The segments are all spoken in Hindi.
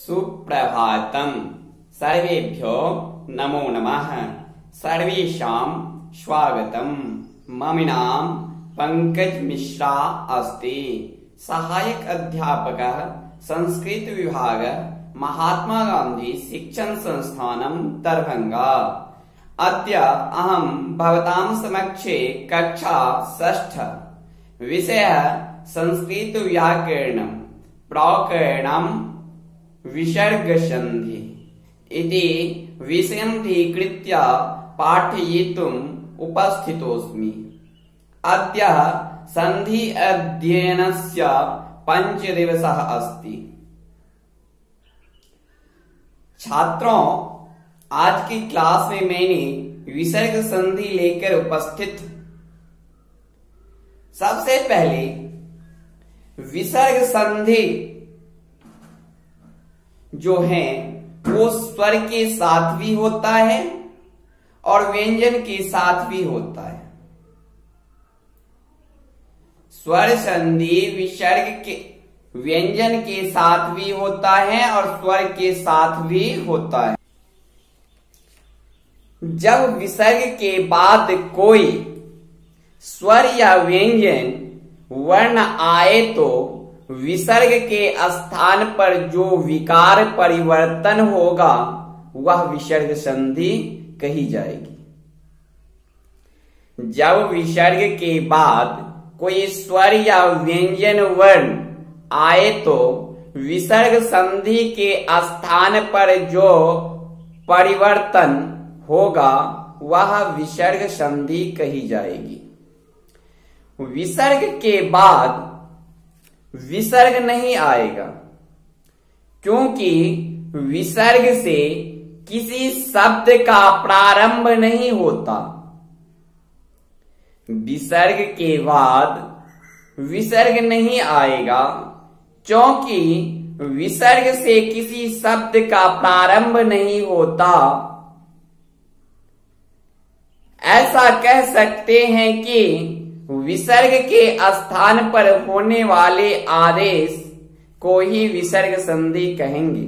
सुप्रभातम्। सर्वेभ्यो नमो नमः। सर्वेषां स्वागतम्। मम नाम पंकज मिश्रा अस्ति। सहायक अध्यापकः संस्कृत विभाग महात्मा गांधी शिक्षण संस्थानं दरभंगा। अद्य अहं भवतां समक्षे कक्षा षष्ठ विषयः संस्कृत व्याकरणं प्रकरणं विसर्गसन्धि इति विषयमधिकृत्य पाठयितुम् उपस्थितोऽस्मि। अद्य सन्धि अध्ययनस्य पञ्चदिवसः अस्ति। छात्रों, आज की क्लास में मैंने विसर्ग संधि लेकर उपस्थित। सबसे पहले विसर्ग संधि जो है वो स्वर के साथ भी होता है और व्यंजन के साथ भी होता है। स्वर संधि विसर्ग के व्यंजन के साथ भी होता है और स्वर के साथ भी होता है। जब विसर्ग के बाद कोई स्वर या व्यंजन वर्ण आए तो विसर्ग के स्थान पर जो विकार परिवर्तन होगा वह विसर्ग संधि कही जाएगी। जब विसर्ग के बाद कोई स्वर या व्यंजन वर्ण आए तो विसर्ग संधि के स्थान पर जो परिवर्तन होगा वह विसर्ग संधि कही जाएगी। विसर्ग के बाद विसर्ग नहीं आएगा, क्योंकि विसर्ग से किसी शब्द का प्रारंभ नहीं होता। विसर्ग के बाद विसर्ग नहीं आएगा, क्योंकि विसर्ग से किसी शब्द का प्रारंभ नहीं होता। ऐसा कह सकते हैं कि विसर्ग के स्थान पर होने वाले आदेश को ही विसर्ग संधि कहेंगे।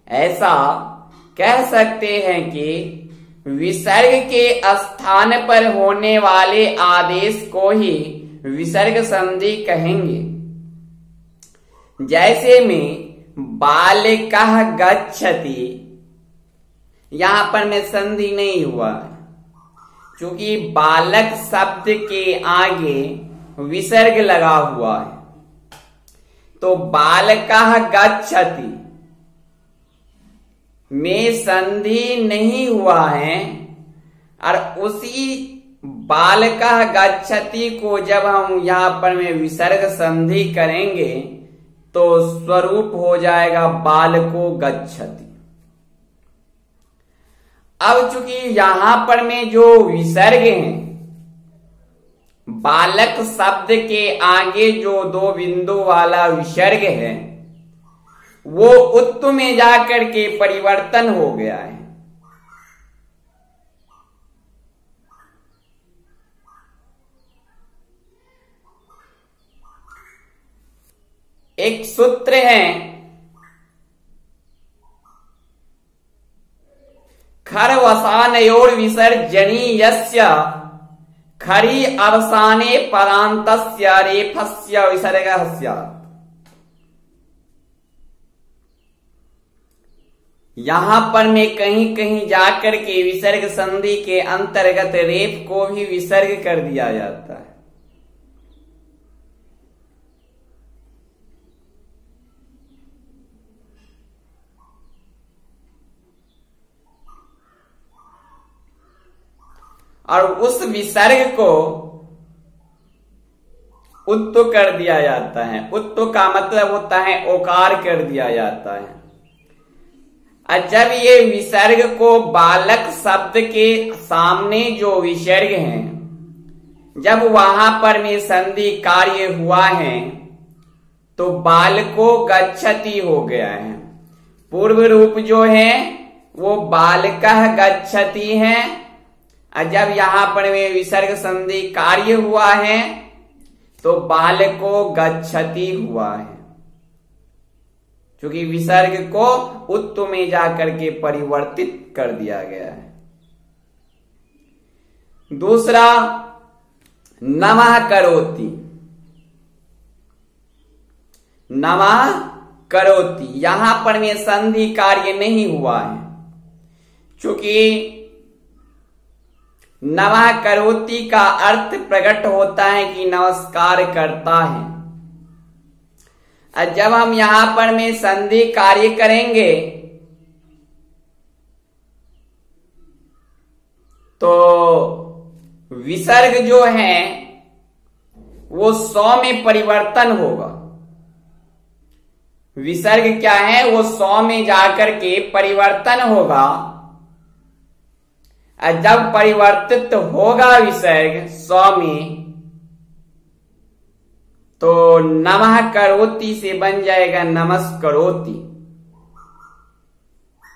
ऐसा कह सकते हैं कि विसर्ग के स्थान पर होने वाले आदेश को ही विसर्ग संधि कहेंगे। जैसे में बालकः गच्छति, यहां पर में संधि नहीं हुआ है, क्योंकि बालक शब्द के आगे विसर्ग लगा हुआ है। तो बालकः गच्छति में संधि नहीं हुआ है, और उसी बालकः गच्छति को जब हम यहां पर में विसर्ग संधि करेंगे तो स्वरूप हो जाएगा बालको गच्छति। अब चूंकि यहां पर में जो विसर्ग है, बालक शब्द के आगे जो दो बिंदु वाला विसर्ग है वो उत्तु में जाकर के परिवर्तन हो गया है। एक सूत्र है, खरवसानयोर विसर्जनीयस्य खरी अवसाने परान्तस्य रेफस्य विसर्गः स्यात्। यहां पर में कहीं कहीं जाकर के विसर्ग संधि के अंतर्गत रेफ को भी विसर्ग कर दिया जाता है। और उस विसर्ग को उत्तु कर दिया जाता है। उत्तु का मतलब होता है ओकार कर दिया जाता है। और जब ये विसर्ग को बालक शब्द के सामने जो विसर्ग है, जब वहां पर में संधि कार्य हुआ है तो बालको गच्छति हो गया है। पूर्व रूप जो है वो बालकः गच्छति है, और जब यहां पर में विसर्ग संधि कार्य हुआ है तो बालको गच्छति हुआ है। क्योंकि विसर्ग को उत्त में जाकर के परिवर्तित कर दिया गया है। दूसरा, नमः करोति। नमः करोति, यहां पर में संधि कार्य नहीं हुआ है, क्योंकि नमः करोति का अर्थ प्रकट होता है कि नमस्कार करता है। और जब हम यहां पर में संधि कार्य करेंगे तो विसर्ग जो है वो 100 में परिवर्तन होगा। विसर्ग क्या है, वो 100 में जाकर के परिवर्तन होगा। और जब परिवर्तित होगा विसर्ग 100 में, तो नमः करोति से बन जाएगा नमस्करोति।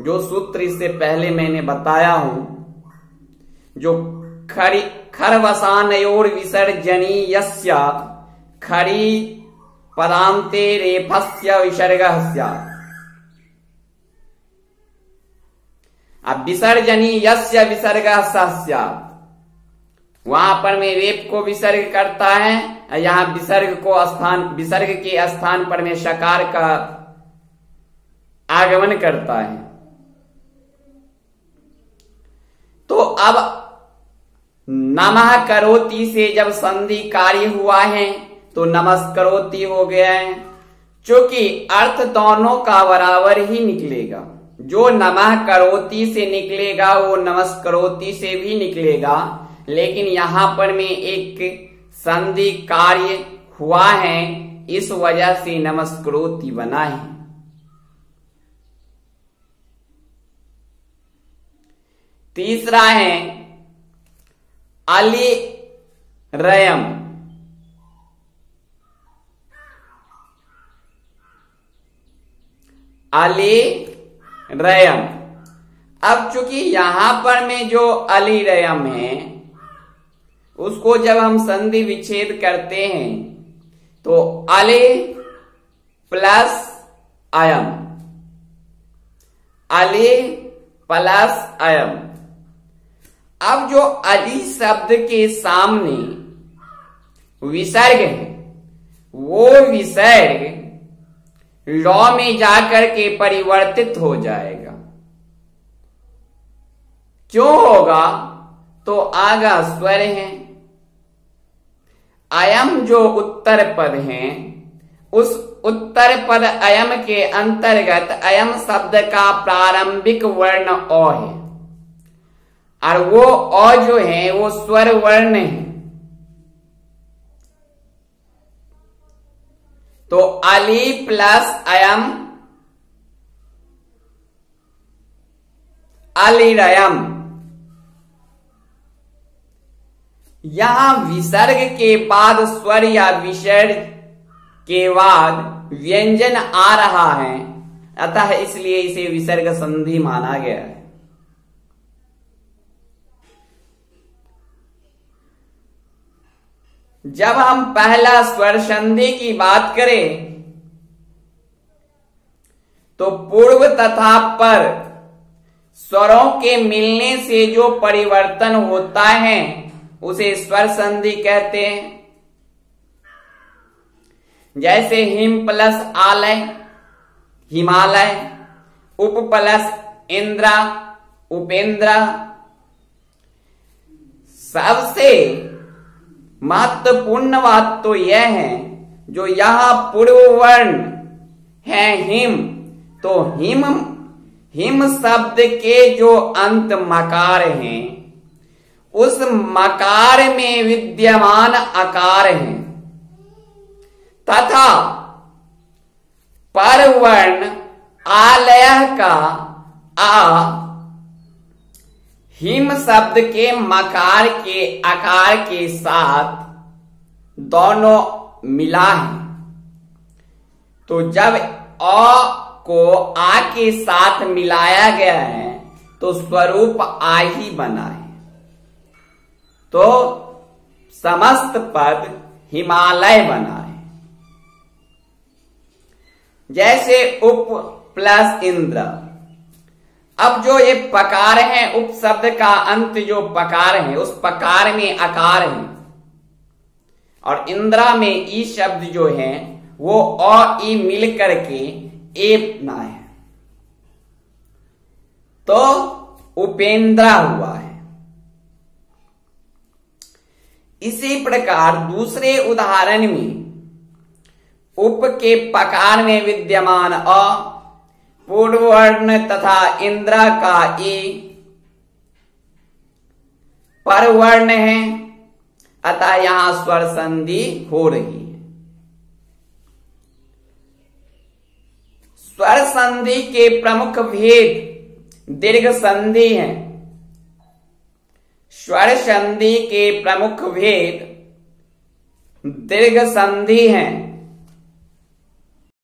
जो सूत्र इससे पहले मैंने बताया हूं, जो खरवसानयोर विसर्जनीयस्य खरी पदान्ते रेफस्य विसर्गः स्यात्। अब विसर्जनीयस्य विसर्गः स्यात्, वहां पर में रेप को विसर्ग करता है, यहां विसर्ग के स्थान पर में शकार का आगमन करता है। तो अब नमः करोति से जब संधि कार्य हुआ है तो नमस्करोति हो गया है, क्योंकि अर्थ दोनों का बराबर ही निकलेगा। जो नमः करोति से निकलेगा वो नमस्करोति से भी निकलेगा, लेकिन यहां पर में एक संधि कार्य हुआ है, इस वजह से नमस्करोति बना है। तीसरा है अलिरयम। अलिरयम, अब चूंकि यहां पर में जो अलिरयम है उसको जब हम संधि विच्छेद करते हैं तो अले प्लस अयम, अले प्लस अयम। अब जो अली शब्द के सामने विसर्ग है, वो विसर्ग लौ में जाकर के परिवर्तित हो जाएगा। क्यों होगा, तो आगा स्वर है। अयम जो उत्तर पद है, उस उत्तर पद अयम के अंतर्गत अयम शब्द का प्रारंभिक वर्ण अ है, और वो अ जो है वो स्वर वर्ण है। तो अली प्लस अयम अलिरयम। यहां विसर्ग के बाद स्वर या विसर्ग के बाद व्यंजन आ रहा है, अतः इसलिए इसे विसर्ग संधि माना गया है। जब हम पहला स्वर संधि की बात करें तो पूर्व तथा पर स्वरों के मिलने से जो परिवर्तन होता है उसे स्वर संधि कहते हैं। जैसे हिम प्लस आलय हिमालय, उप प्लस इंद्रा उपेंद्र। सबसे महत्वपूर्ण बात तो यह है, जो यहां पूर्व वर्ण है हिम, तो हिम शब्द के जो अंत मकार हैं, उस मकार में विद्यमान आकार है, तथा पर वर्ण आलय का आ हिम शब्द के मकार के आकार के साथ दोनों मिला है। तो जब अ को आ के साथ मिलाया गया है तो स्वरूप आ ही बना है। तो समस्त पद हिमालय बना है। जैसे उप प्लस इंद्र। अब जो ये पकार है, उप शब्द का अंत जो पकार है, उस पकार में आकार है, और इंद्रा में ई शब्द जो है वो अ ई मिल करके ए बना है, तो उपेंद्रा हुआ है। इसी प्रकार दूसरे उदाहरण में उप के पकार में विद्यमान अ, पूर्ववर्ण तथा इंद्रा का ई परवर्ण है, अतः यहां स्वर संधि हो रही है। स्वर संधि के प्रमुख भेद दीर्घ संधि है। स्वर संधि के प्रमुख भेद दीर्घ संधि हैं।